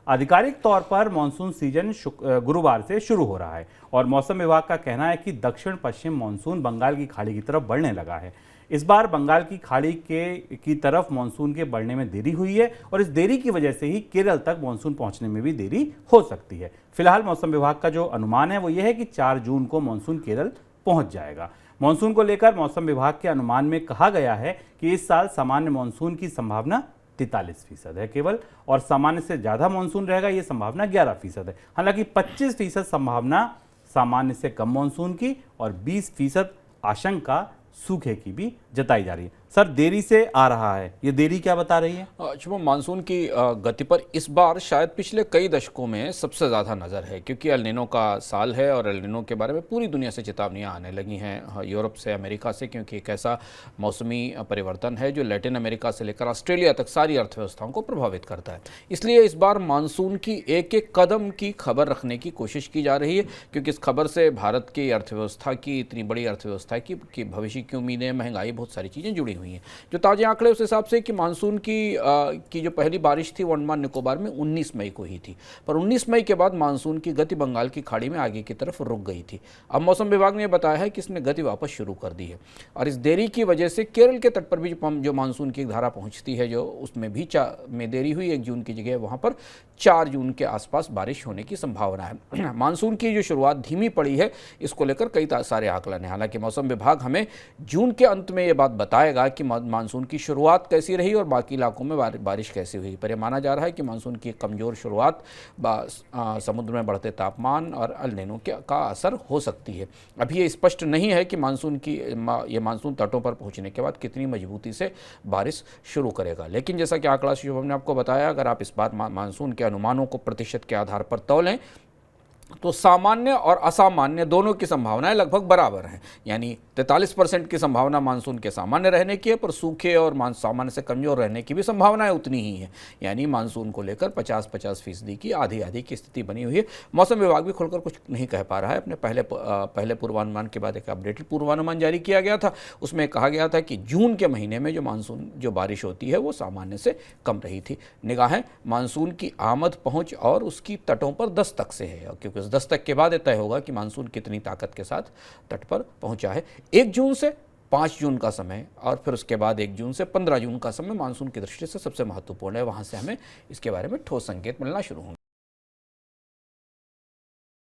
आधिकारिक तौर पर मानसून सीजन गुरुवार से शुरू हो रहा है और मौसम विभाग का कहना है कि दक्षिण पश्चिम मानसून बंगाल की खाड़ी की तरफ बढ़ने लगा है। इस बार बंगाल की खाड़ी की तरफ मानसून के बढ़ने में देरी हुई है और इस देरी की वजह से ही केरल तक मानसून पहुंचने में भी देरी हो सकती है। फिलहाल मौसम विभाग का जो अनुमान है वो ये है कि 4 जून को मानसून केरल पहुंच जाएगा। मानसून को लेकर मौसम विभाग के अनुमान में कहा गया है कि इस साल सामान्य मानसून की संभावना 43% है केवल, और सामान्य से ज्यादा मानसून रहेगा ये संभावना 11% है। हालांकि 25% संभावना सामान्य से कम मानसून की और 20% आशंका सूखे की भी जताई जा रही है। सर, देरी से आ रहा है, ये देरी क्या बता रही है? शुभम, मानसून की गति पर इस बार शायद पिछले कई दशकों में सबसे ज़्यादा नज़र है, क्योंकि एल नीनो का साल है और एल नीनो के बारे में पूरी दुनिया से चेतावनियां आने लगी हैं, यूरोप से, अमेरिका से, क्योंकि एक ऐसा मौसमी परिवर्तन है जो लैटिन अमेरिका से लेकर ऑस्ट्रेलिया तक सारी अर्थव्यवस्थाओं को प्रभावित करता है। इसलिए इस बार मानसून की एक एक कदम की खबर रखने की कोशिश की जा रही है, क्योंकि इस खबर से भारत की अर्थव्यवस्था की, इतनी बड़ी अर्थव्यवस्था की भविष्य की उम्मीदें, महंगाई, बहुत सारी चीज़ें जुड़ी हुई हैं। जो ताज़े आंकड़े उस हिसाब से कि मानसून की जो पहली बारिश थी वो अंडमान निकोबार में 19 मई को ही थी, पर 19 मई के बाद मानसून की गति बंगाल की खाड़ी में आगे की तरफ रुक गई थी। अब मौसम विभाग ने बताया है कि इसने गति वापस शुरू कर दी है और इस देरी की वजह से केरल के तट पर भी जो मानसून की धारा पहुंचती है, जो उसमें भी में देरी हुई। 1 जून की जगह वहां पर 4 जून के आसपास बारिश होने की संभावना है। मानसून की जो शुरुआत धीमी पड़ी है, इसको लेकर कई सारे आकलन है। हालांकि मौसम विभाग हमें जून के अंत में ये बात बताएगा कि मानसून की शुरुआत कैसी रही और बाकी इलाकों में बारिश कैसी हुई। पर यह माना जा रहा है कि मानसून की कमज़ोर शुरुआत समुद्र में बढ़ते तापमान और एल नीनो का असर हो सकती है। अभी ये स्पष्ट नहीं है कि ये मानसून तटों पर पहुंचने के बाद कितनी मजबूती से बारिश शुरू करेगा। लेकिन जैसा कि आंकड़ा शुभम ने आपको बताया, अगर आप इस बार मानसून के अनुमानों को प्रतिशत के आधार पर तौलें तो सामान्य और असामान्य दोनों की संभावनाएं लगभग बराबर हैं। यानी 43% की संभावना मानसून के सामान्य रहने की है, पर सूखे और सामान्य से कमजोर रहने की भी संभावनाएं उतनी ही है। यानी मानसून को लेकर 50-50% की आधी आधी की स्थिति बनी हुई है। मौसम विभाग भी खुलकर कुछ नहीं कह पा रहा है। अपने पहले पूर्वानुमान के बाद एक अपडेटेड पूर्वानुमान जारी किया गया था, उसमें कहा गया था कि जून के महीने में जो बारिश होती है वो सामान्य से कम रही थी। निगाहें मानसून की आमद, पहुँच और उसकी तटों पर दस्तक से है, क्योंकि उस दस्तक के बाद तय होगा कि मानसून कितनी ताकत के साथ तट पर पहुंचा है। 1 जून से 5 जून का समय और फिर उसके बाद 1 जून से 15 जून का समय मानसून की दृष्टि से सबसे महत्वपूर्ण है। वहां से हमें इसके बारे में ठोस संकेत मिलना शुरू होंगे।